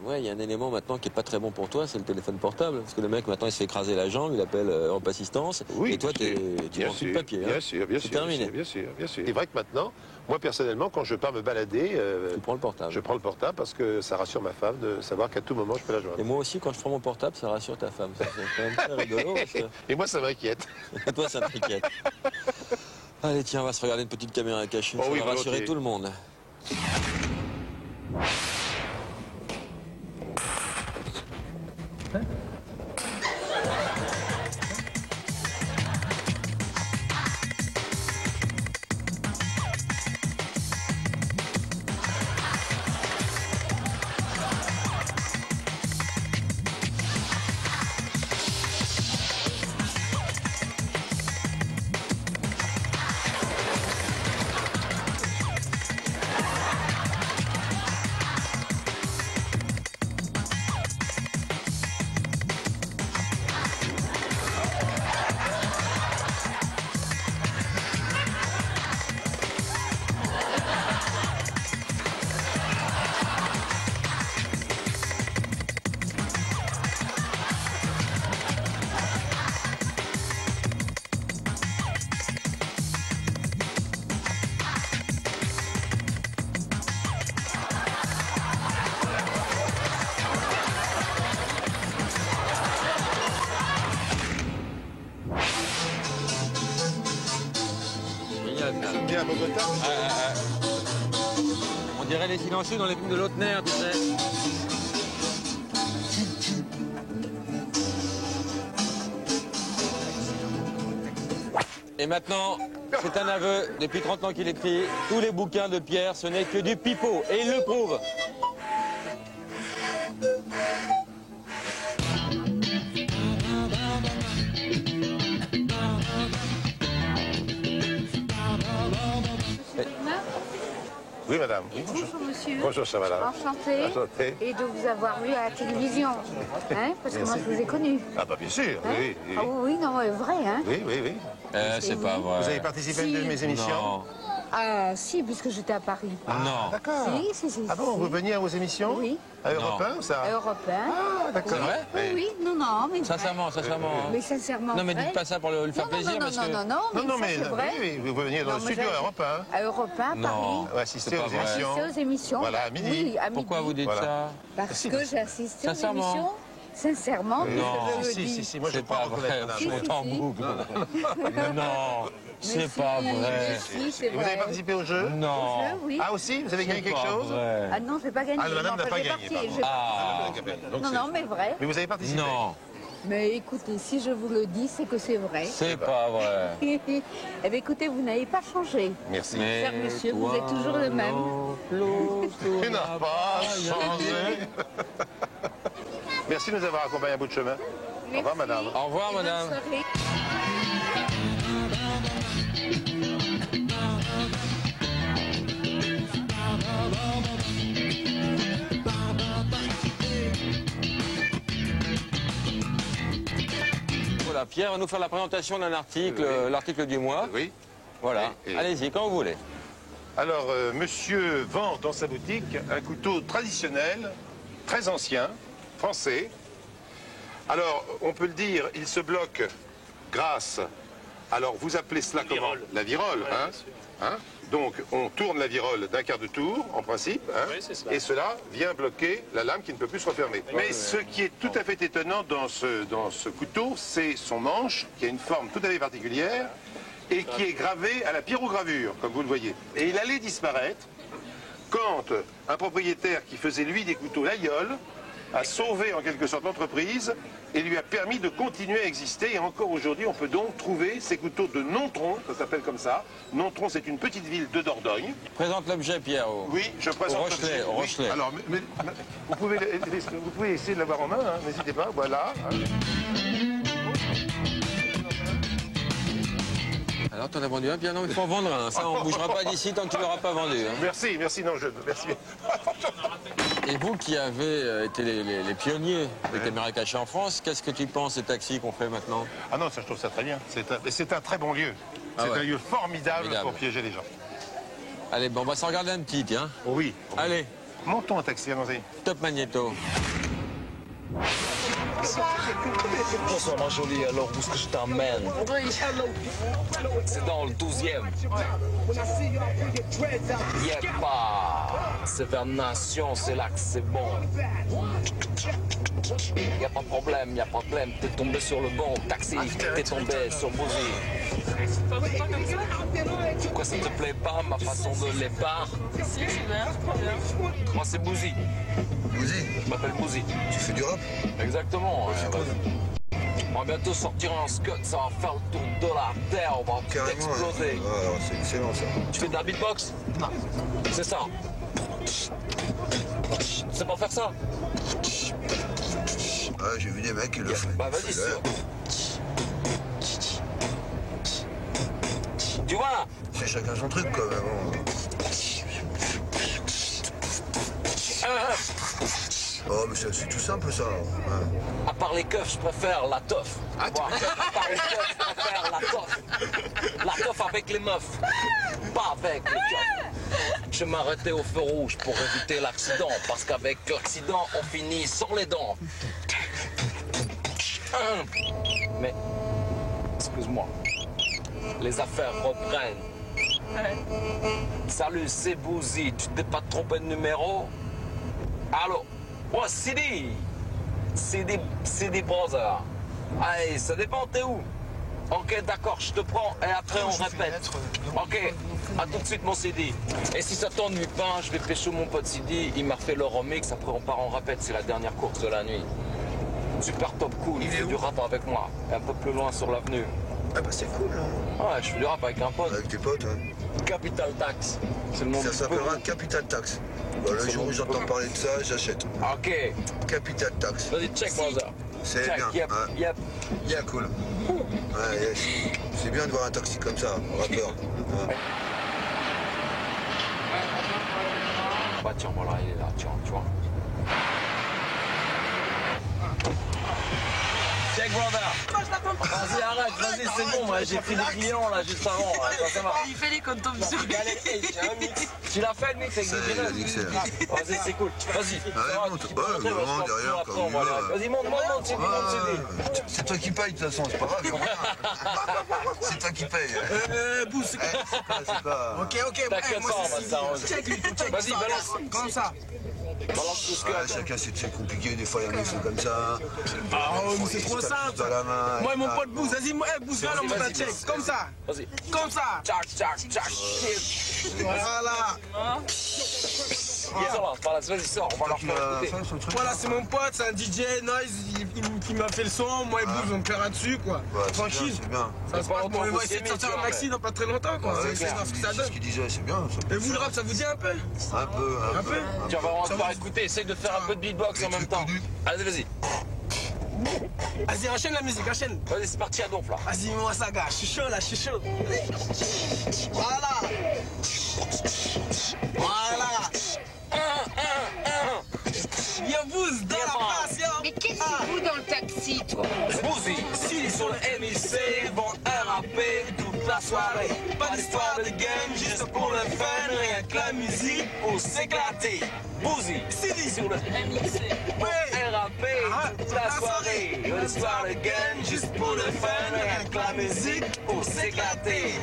Ouais, il y a un élément maintenant qui est pas très bon pour toi, c'est le téléphone portable. Parce que le mec, maintenant, il se fait écraser la jambe, il appelle en assistance. Oui, et toi, tu prends plus de papier. Bien sûr, c'est terminé. Bien sûr. C'est vrai que maintenant, moi, personnellement, quand je pars me balader... tu prends le portable. Je prends le portable parce que ça rassure ma femme de savoir qu'à tout moment, je peux la joindre. Et moi aussi, quand je prends mon portable, ça rassure ta femme. C'est quand même très rigolo. Et moi, ça m'inquiète. Toi, ça t'inquiète. Allez, tiens, on va se regarder une petite caméra cachée. Ça va rassurer tout le monde. Bien à Bogota. On dirait les silencieux dans les films de Lautner, tu sais. Et maintenant, c'est un aveu, depuis 30 ans qu'il écrit, tous les bouquins de Pierre, ce n'est que du pipeau, et il le prouve. Oui, madame. Bonjour, monsieur. Bonjour, ça va là. Enchanté. Enchanté. Et de vous avoir vu à la télévision. Hein, parce que moi, je vous ai connu. Ah, bah, bien sûr, Hein? oui. Ah oui, non, vrai, hein. Oui. C'est pas vrai. Vous avez participé à une de mes émissions? Non. Ah, si, puisque j'étais à Paris. Non. D'accord. Si. Ah bon, vous veniez à vos émissions? Oui. À Europe 1 ou ça? À Europe 1. Ah, d'accord. C'est vrai? Oui, non, mais... Sincèrement. Mais sincèrement. Non, mais vrai. dites pas ça pour lui faire plaisir. Non, parce que... non, mais ça, c'est vrai. Oui, vous veniez dans le studio à Europe 1. À Europe 1, Paris. Vous assistez aux émissions. Assister aux émissions. Voilà, à midi. Oui, à midi. Pourquoi vous dites ça? Parce que j'ai assisté aux Sincèrement. émissions. Sincèrement, Non. je le dis. Si, moi je C'est crois pas reconnaître, vrai, madame. on t'en boucle. Non, c'est pas vrai. Si, c'est Et vous avez vrai. participé au jeu? Non. Oui. Ah aussi? Vous avez gagné quelque chose? Ah non, je n'ai pas gagné. Ah, madame Non, n'a pas j'ai gagné, parti- pardon. j'ai- Ah. Donc, Non, mais vrai. Mais vous avez participé? Non. Mais écoutez, si je vous le dis, c'est que c'est vrai. C'est pas vrai. Eh bien, écoutez, vous n'avez pas changé. Merci. Cher monsieur, vous êtes toujours le même. Tu n'as pas changé. Merci de nous avoir accompagnés un bout de chemin. Au revoir, madame. Au revoir, madame. Bonne soirée. Voilà, Pierre va nous faire la présentation d'un article, l'article du mois. Oui. Voilà, allez-y, quand vous voulez. Alors, monsieur vend dans sa boutique un couteau traditionnel, très ancien, français. Alors, on peut le dire, il se bloque grâce... Alors, vous appelez cela comment? La virole, hein, hein? Donc, on tourne la virole d'un quart de tour, en principe, hein, Oui, c'est cela. et cela vient bloquer la lame qui ne peut plus se refermer. Mais ce qui est tout à fait étonnant dans ce couteau, c'est son manche, qui a une forme tout à fait particulière, et qui est gravé à la pyrogravure, comme vous le voyez. Et il allait disparaître quand un propriétaire qui faisait, lui, des couteaux Layol, a sauvé en quelque sorte l'entreprise et lui a permis de continuer à exister. Et encore aujourd'hui, on peut donc trouver ces couteaux de Nontron, ça s'appelle comme ça. Nontron, c'est une petite ville de Dordogne. Présente l'objet, Pierre. Oui, je présente Rochelet, l'objet. Rochelet. Oui. Alors, vous pouvez essayer de l'avoir en main, hein, n'hésitez pas, voilà. Alors, t'en as vendu un, Pierre? Non, il faut en vendre un. Ça, on ne bougera pas d'ici tant que tu ne l'auras pas vendu. Hein. Merci, merci, non, merci. Et vous qui avez été les pionniers des caméras cachées en France, qu'est-ce que tu penses des taxis qu'on fait maintenant? Ah non, ça je trouve ça très bien. C'est un très bon lieu. C'est un lieu formidable pour piéger les gens. Allez, bon, on va s'en regarder un petit, tiens. Oui. Allez. Montons un taxi, allons-y. Top magnéto. Bonsoir ma jolie, alors où est-ce que je t'emmène? C'est dans le 12e. Y'a pas. C'est vers Nation, c'est là que c'est bon. Y'a pas de problème, y'a pas de problème. T'es tombé sur le bon taxi, t'es tombé sur Bouzy. Pourquoi ça te plaît pas, ma façon de l'épart? Si, c'est bien. Moi c'est Bouzy. Bouzy? Je m'appelle Bouzy. Tu fais du rap? Exactement. On va bientôt sortir un scud, ça va faire le tour de la terre, on va tout exploser. Ouais, c'est excellent ça. Tu fais de la beatbox? Non. C'est ça. Tu sais pas faire ça? Ouais, j'ai vu des mecs qui le font. Bah vas-y, tu vois? C'est chacun son truc quoi, mais bon. Oh, mais c'est tout simple ça. Ouais. À part les keufs, je préfère la teuf. À part les keufs, je préfère la teuf. La teuf avec les meufs, pas avec les keufs. Je m'arrêtais au feu rouge pour éviter l'accident, parce qu'avec l'accident, on finit sans les dents. Mais, excuse-moi, les affaires reprennent. Salut, c'est Bouzy, tu t'es pas trompé de numéro? Allô? Oh, CD Brother. Allez, ça dépend, t'es où? Ok, d'accord, je te prends et après on répète. Ok, à tout de suite mon CD. Et si ça t'ennuie pas, je vais pêcher mon pote CD, il m'a fait le remix, après on part en répète, c'est la dernière course de la nuit. Super top cool, il fait du rap avec moi, un peu plus loin sur l'avenue. Ah bah c'est cool hein. Ouais, je fais du rap avec un pote. Avec tes potes, hein. Capital Tax, c'est le nom Ça du s'appellera Capital Tax. Bah, le jour où j'entends parler de ça, j'achète. Ok. Capital Tax. Vas-y, check, brother. C'est check, bien. Yep, hein. yep. Yeah, cool. Ouais, yes. C'est bien de voir un taxi comme ça, rappeur. Ouais. Bah tiens, voilà, il est là, tiens, tu vois. Check, brother. Vas-y, arrête, vas-y, c'est bon, moi, j'ai pris des clients là juste avant. Ça va. Il fait les comptes tombe sur lui. Tu l'as fait le mix avec des excellent. Vas-y, c'est cool. Vas-y. Ouais, monte. Bah, vraiment, derrière, comme Vas-y, monte, c'est bon, c'est toi qui paye, de toute façon, c'est pas grave. C'est toi qui paye. Bousse. C'est pas... Ok, t'inquiète pas, on va s'arranger. Vas-y, balance. Comme ça. Balance tout ce que Ouais, chacun, c'est compliqué, des fois, il y en a qui sont comme ça. Ah, c'est trop simple. Dans la main. Moi et mon pote Bousse, vas-y, Bousse, viens, on monte un check. Comme ça. Vas-y. Comme ça. Tchac. Voilà. Par là, vas-y, sors, on va leur faire écouter. Voilà, c'est mon pote, c'est un DJ Noise qui m'a fait le son. Moi et Bouze, on me claira dessus, quoi. Tranquille. C'est bien. Ça se passe. Bon, on va essayer de sortir un maxi dans pas très longtemps, quoi. C'est ce que ça donne. Ce qu'il disait, c'est bien. Et vous, le rap, ça vous dit un peu? Un peu. Tiens, on va faire écouter, essaye de faire un peu de beatbox en même temps. Allez, vas-y. Vas-y, enchaîne la musique, enchaîne. Vas-y, c'est parti à donf là. Vas-y, moi ça gars, je suis chaud là, je suis chaud. Voilà. Voilà. Yo, Bouze, dans la place, yo. Mais qu'est-ce que tu fous dans le taxi, toi? Bouzy, si sur le MIC, vont rapper toute la soirée. Pas d'histoire de game, juste pour le fun, rien que la musique pour s'éclater. Bouzy, si sur le MIC, vont rapper toute la soirée. Pas d'histoire de game, juste pour le fun, rien que la musique pour s'éclater.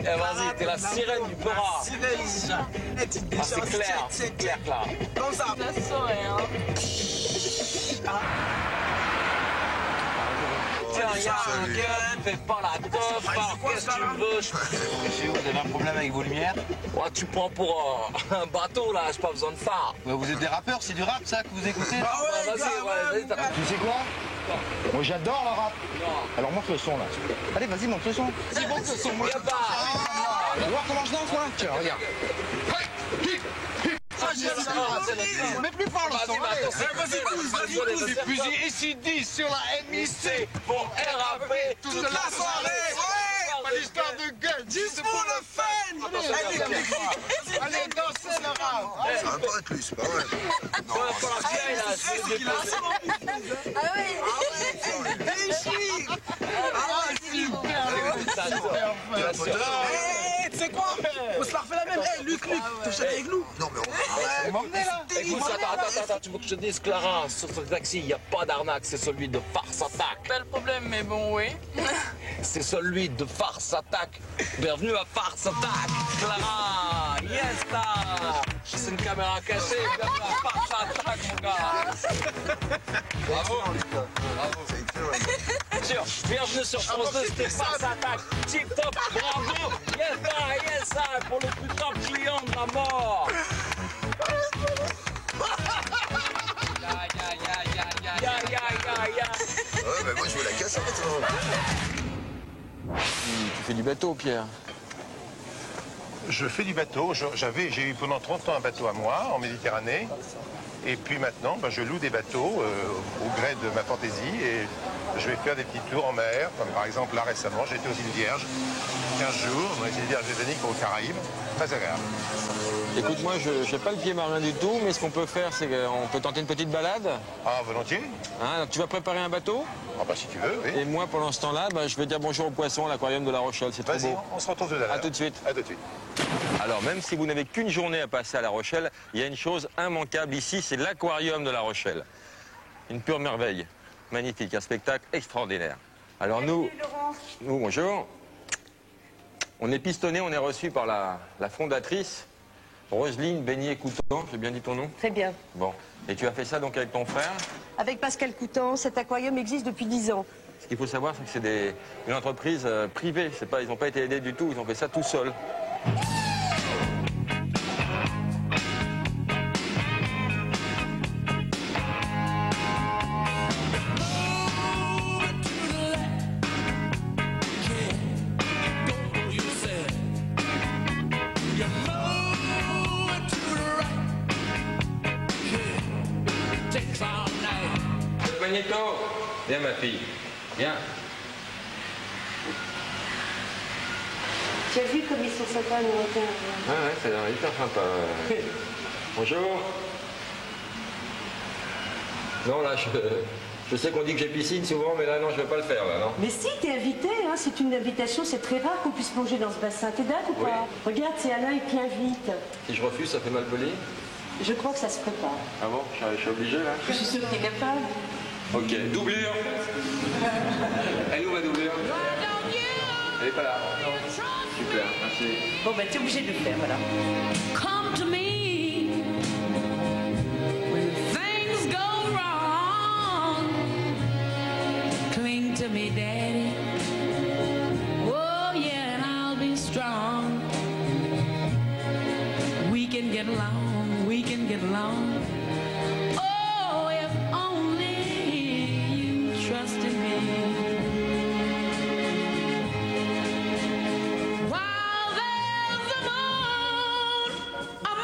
Vas-y, t'es la sirène du Peura. Ah, c'est clair, c'est clair là. Comme ça. Ça saurait, hein. Tiens, y'a un gun, fais pas la teuf, qu'est-ce que tu veux? Vous avez un problème avec vos lumières? Ouais, tu prends pour un bateau là, j'ai pas besoin de phare. Vous êtes des rappeurs, c'est du rap ça que vous écoutez? Vas-y, Tu sais quoi? Moi j'adore le rap. Alors montre le son là. Allez, vas-y, montre le son. Vas-y, montre le son, moi. Tu veux voir comment je danse moi? Tiens, regarde. Mais plus fort le son. Vas-y, Fusil ici sur la MIC pour RAP toute la soirée. Pas d'histoire de gueule, juste pour le fun. Allez, dansez le rap. Ça va pas être lui, c'est pas vrai. Non, Tu sais quoi? On se la refait la même. Hey, Luc, t'achètes avec nous? Non, mais on va m'emmener là. Écoute, attends, tu veux que je te dise, Clara, sur ce taxi, il n'y a pas d'arnaque, c'est celui de Farce Attack. Pas le problème, mais bon, oui. C'est celui de Farce Attack. Bienvenue à Farce Attack. Clara, yes là. C'est une caméra cachée, bienvenue à Farce Attack, mon gars. Bravo. Bravo. Bienvenue sur France 2, c'était Farce Attack. Tip top, bravo. Yes ça, pour le plus top client de la mort. Ouais, bah moi je veux la casse maintenant. Tu fais du bateau, Pierre? Je fais du bateau. J'ai eu pendant 30 ans un bateau à moi en Méditerranée. Et puis maintenant, je loue des bateaux au gré de ma fantaisie et je vais faire des petits tours en mer. Comme par exemple là récemment, j'étais aux îles Vierges, 15 jours, dans les îles Vierges britanniques aux Caraïbes. Très agréable. Écoute, moi je n'ai pas le pied marin du tout, mais ce qu'on peut faire, c'est qu'on peut tenter une petite balade. Ah, volontiers. Hein, tu vas préparer un bateau? Ah bah si tu veux, oui. Et moi, pendant ce temps-là, je vais dire bonjour aux poissons à l'aquarium de La Rochelle. C'est trop beau. Vas-y, on se retrouve tout à l'heure. À tout de suite. À tout de suite. Alors, même si vous n'avez qu'une journée à passer à La Rochelle, il y a une chose immanquable ici, c'est l'aquarium de La Rochelle. Une pure merveille. Magnifique, un spectacle extraordinaire. Alors nous, bonjour. On est pistonné, on est reçu par la fondatrice, Roselyne Beignet-Coutan. J'ai bien dit ton nom? Très bien. Bon. Et tu as fait ça donc avec ton frère? Avec Pascal Coutan, cet aquarium existe depuis 10 ans. Ce qu'il faut savoir, c'est que c'est une entreprise privée. Ils n'ont pas été aidés du tout, ils ont fait ça tout seuls. Magnéto, viens ma fille, viens. Tu as vu comme ils sont sympas, nos requins? Ah ouais, ça a l'air hyper sympa. Bonjour. Non, là, je sais qu'on dit que j'ai piscine souvent, mais là, non, je vais pas le faire, là, non. Mais si, t'es invité, hein, c'est une invitation, c'est très rare qu'on puisse plonger dans ce bassin. T'es d'accord ou pas? Regarde, c'est Alain qui invite. Si je refuse, ça fait mal poli? Je crois que ça se prépare. Ah bon? Je suis obligé, là? Je suis sûre que t'es capable. Ok, doublure. Elle est où ma doublure? Elle est pas là. Super, merci. Bon, bah, t'es obligé de le faire, voilà. Come to me when things go wrong. Cling to me, Daddy. Whoa, we can get along. Oh, if only you trusted me. While there's a moon on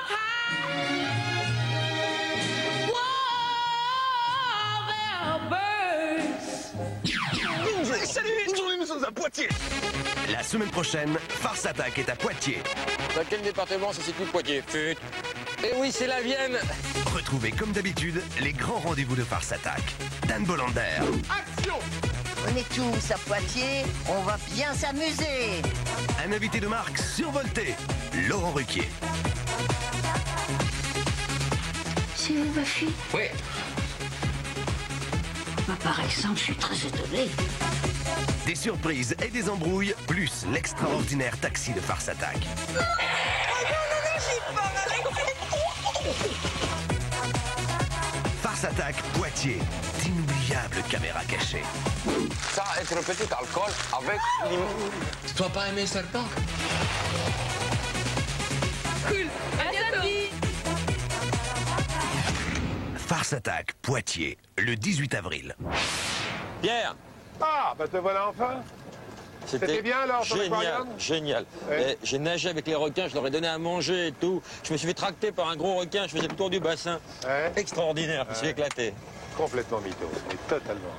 high. While there are birds. Salut, aujourd'hui nous sommes à Poitiers. La semaine prochaine, Farce Attack est à Poitiers. Dans quel département se situe Poitiers? Fut. Eh oui, c'est la Vienne. Retrouvez comme d'habitude les grands rendez-vous de Farce Attack. Dan Bolander. Action! On est tous à Poitiers, on va bien s'amuser. Un invité de marque survolté, Laurent Ruquier. C'est vous, ma fille? Oui. Par exemple, je suis très étonnée. Des surprises et des embrouilles, plus l'extraordinaire taxi de Farce Attack. Oh non, j'ai peur, Farce Attack Poitiers, d'inoubliables caméras cachées. Ça, être petit alcool avec limon. Tu dois pas aimer serpent? Cool. À bientôt. Farce Attack Poitiers, le 18 avril. Pierre. Ah, bah te voilà enfin. C'était bien alors ton aquarium? Génial. Ouais. J'ai nagé avec les requins, je leur ai donné à manger et tout. Je me suis fait tracter par un gros requin, je faisais le tour du bassin. Ouais. Extraordinaire, je me suis éclaté. Complètement mytho, mais totalement.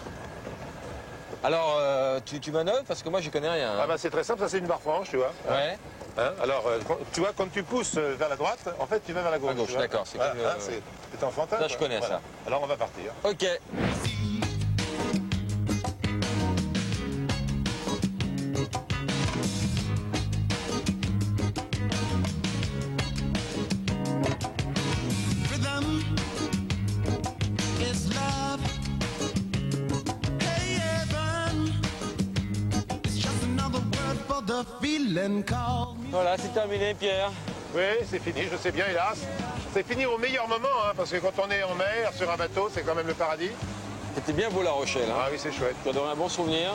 Alors, tu manœuvres parce que moi je connais rien. Hein. Ah bah c'est très simple, ça c'est une barre franche, tu vois. Ouais. Hein, alors, tu vois, quand tu pousses vers la droite, en fait tu vas vers la gauche. À gauche, d'accord. C'est voilà, comme, c'est enfantin. Ça je connais ça. Alors on va partir. Ok. Voilà, c'est terminé, Pierre. Oui, c'est fini, je sais bien, hélas. C'est fini au meilleur moment, hein, parce que quand on est en mer, sur un bateau, c'est quand même le paradis. C'était bien beau La Rochelle. Hein. Ah oui, c'est chouette. Tu as donné un bon souvenir.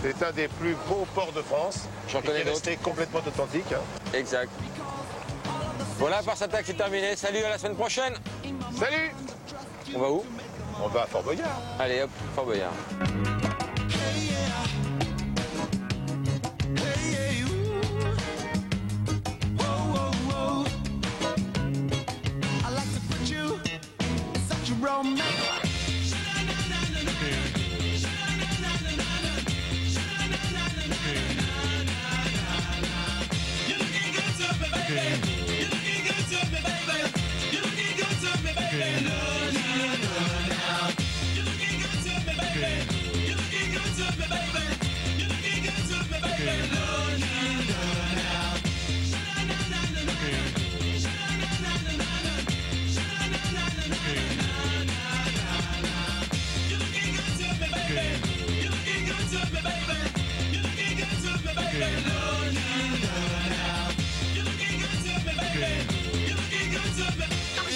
C'est un des plus beaux ports de France. J'en connais d'autres. Resté complètement authentique. Hein. Exact. Voilà, Farce Attack, c'est terminé. Salut, à la semaine prochaine. Salut. On va où? On va à Fort Boyard. Allez, hop, Fort Boyard.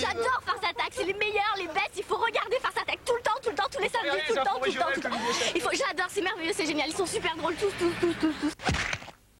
J'adore Farce Attack, c'est les meilleurs, les bêtes, il faut regarder Farce Attack tout le temps, tous les samedis, tout le temps. J'adore, c'est merveilleux, c'est génial, ils sont super drôles tous.